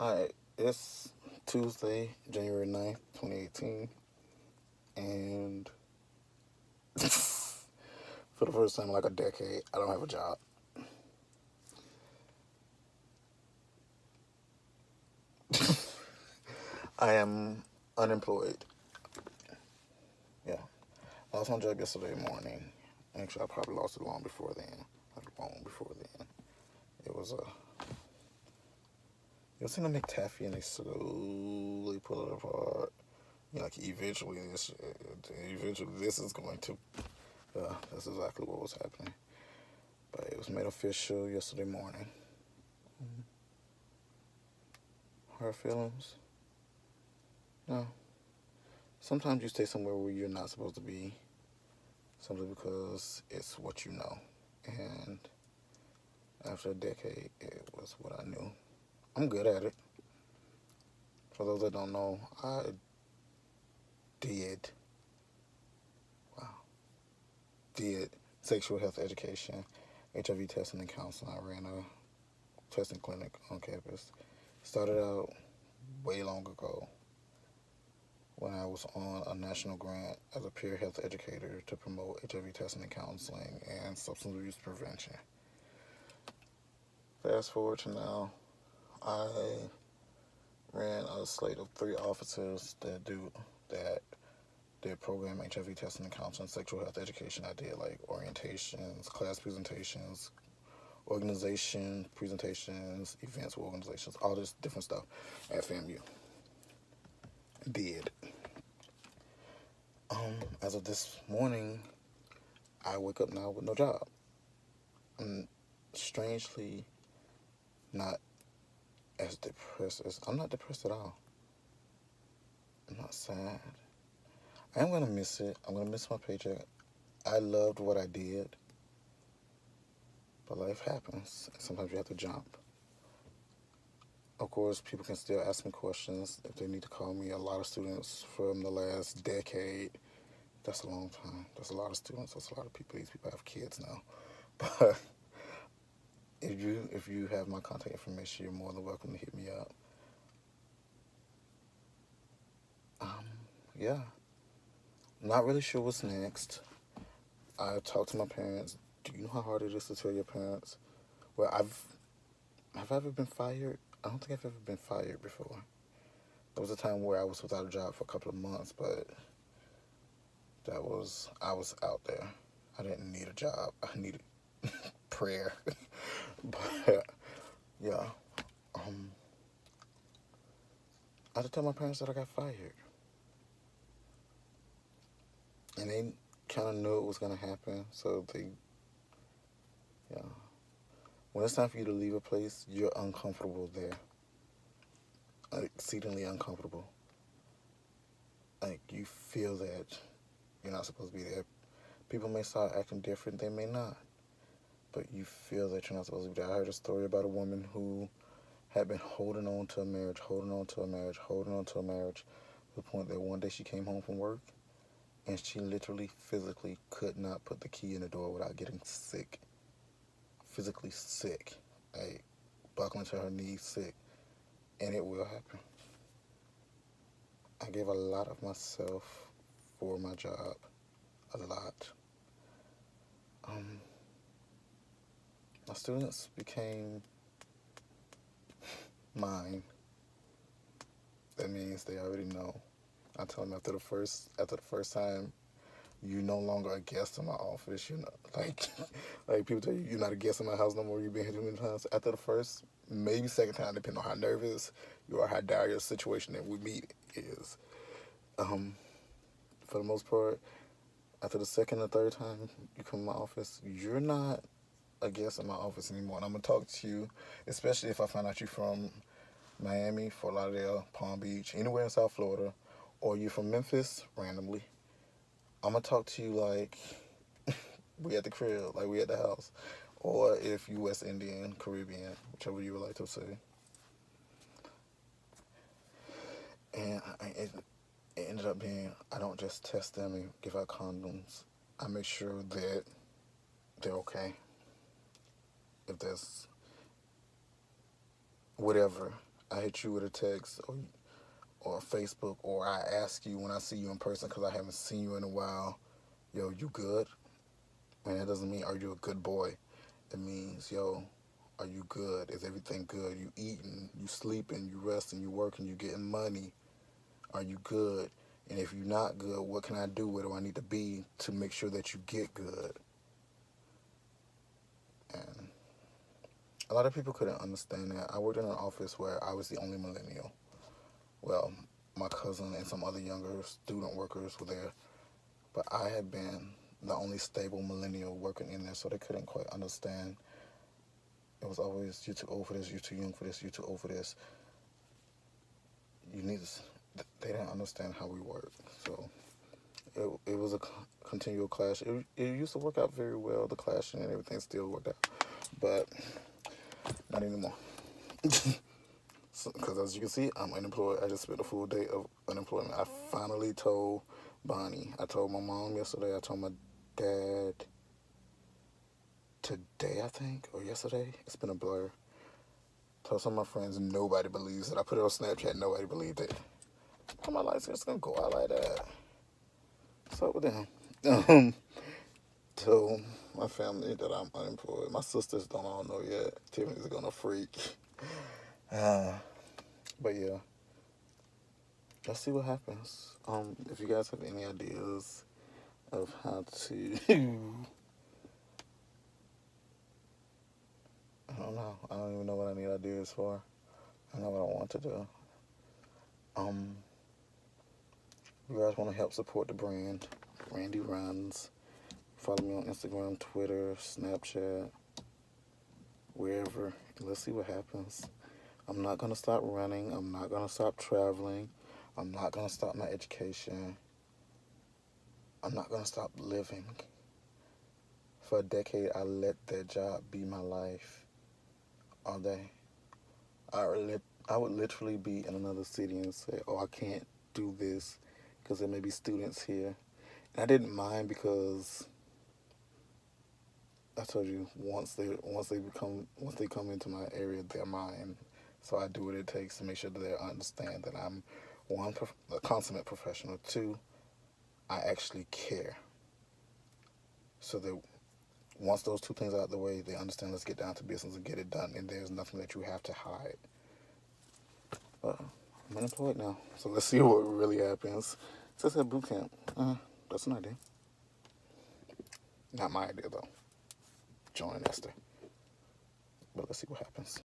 Hi, it's Tuesday, January 9th, 2018, and for the first time in like a decade, I don't have a job. I am unemployed. Yeah. I lost my job yesterday morning. Actually, I probably lost it long before then. Like, long before then. It was a. You ever seen a McTaffy and they slowly pull it apart? Like eventually this is going to. That's exactly what was happening. But it was made official yesterday morning. Hurt feelings? No. Sometimes you stay somewhere where you're not supposed to be simply because it's what you know. And after a decade, it was what I knew. I'm good at it. For those that don't know, I did, wow, did sexual health education, HIV testing and counseling. I ran a testing clinic on campus. Started out way long ago when I was on a national grant as a peer health educator to promote HIV testing and counseling and substance abuse prevention. Fast forward to now, I ran a slate of 3 officers that did program HIV testing and counseling, sexual health education. I did like orientations, class presentations, organization presentations, events with organizations, all this different stuff at FAMU. Did. As of this morning, I wake up now with no job. I'm strangely not as depressed as I'm not depressed at all. I'm not sad. I am gonna miss it. I'm gonna miss my paycheck. I loved what I did, but life happens. Sometimes you have to jump. Of course, people can still ask me questions if they need to call me. A lot of students from the last decade. That's a long time. That's a lot of students. That's a lot of people. These people have kids now. But if you have my contact information, you're more than welcome to hit me up. Um, yeah. Not really sure what's next. I talked to my parents. Do you know how hard it is to tell your parents? Well, have I ever been fired? I don't think I've ever been fired before. There was a time where I was without a job for a couple of months, but I was out there. I didn't need a job. I needed prayer. But yeah, um, I had to tell my parents that I got fired, and they kind of knew it was gonna happen. So yeah, when it's time for you to leave a place, you're uncomfortable there, like, exceedingly uncomfortable. Like you feel that you're not supposed to be there. People may start acting different. They may not. But you feel that you're not supposed to be there. I heard a story about a woman who had been holding on to a marriage, holding on to a marriage, holding on to a marriage, to the point that one day she came home from work and she literally physically could not put the key in the door without getting sick. Physically sick. Like buckling to her knees sick. And it will happen. I gave a lot of myself for my job. A lot. Um, my students became mine. That means they already know. I told them after the first time, you're no longer a guest in my office. You're not like like people tell you you're not a guest in my house no more. You've been here too many times. After the first, maybe second time, depending on how nervous you are, how dire your situation that we meet is. Um, for the most part, after the second or third time you come to my office, you're not a guest in my office anymore. And I'm gonna talk to you, especially if I find out you're from Miami, Fort Lauderdale, Palm Beach, anywhere in South Florida, or you're from Memphis randomly. I'm gonna talk to you like we at the crib, like we at the house, or if you West Indian, Caribbean, whichever you would like to say. And it ended up being I don't just test them and give out condoms. I make sure that they're okay. If there's whatever, I hit you with a text or Facebook, or I ask you when I see you in person because I haven't seen you in a while, yo, you good? And that doesn't mean, are you a good boy? It means, yo, are you good? Is everything good? You eating, you sleeping, you resting, you working, you getting money. Are you good? And if you're not good, what can I do? Where do I need to be to make sure that you get good? And a lot of people couldn't understand that. I worked in an office where I was the only millennial. Well, my cousin and some other younger student workers were there, but I had been the only stable millennial working in there, so they couldn't quite understand. It was always, you're too old for this, you're too young for this, you're too old for this. You need to, they didn't understand how we work. So it was a continual clash. It used to work out very well, the clashing and everything still worked out, but not anymore. Because as you can see, I'm unemployed. I just spent a full day of unemployment. I finally told Bonnie. I told my mom yesterday. I told my dad today, I think, or yesterday. It's been a blur. Told some of my friends. Nobody believes it. I put it on Snapchat. Nobody believed it. How my life's just gonna go out like that? What's up with them? Told my family that I'm unemployed. My sisters don't all know yet. Tiffany's gonna freak. But yeah, let's see what happens. If you guys have any ideas of how to, I don't know. I don't even know what I need ideas for. I know what I want to do. If you guys want to help support the brand, Randy Runs. Follow me on Instagram, Twitter, Snapchat, wherever. Let's see what happens. I'm not going to stop running. I'm not going to stop traveling. I'm not going to stop my education. I'm not going to stop living. For a decade, I let that job be my life all day. I would literally be in another city and say, oh, I can't do this because there may be students here. And I didn't mind because I told you once they come into my area, they're mine. So I do what it takes to make sure that they understand that I'm one, a consummate professional. Two, I actually care. So that once those two things are out of the way, they understand, let's get down to business and get it done. And there's nothing that you have to hide. But I'm unemployed now, so let's see what really happens. It says at boot camp. That's an idea. Not my idea though. Join Esther. But let's see what happens.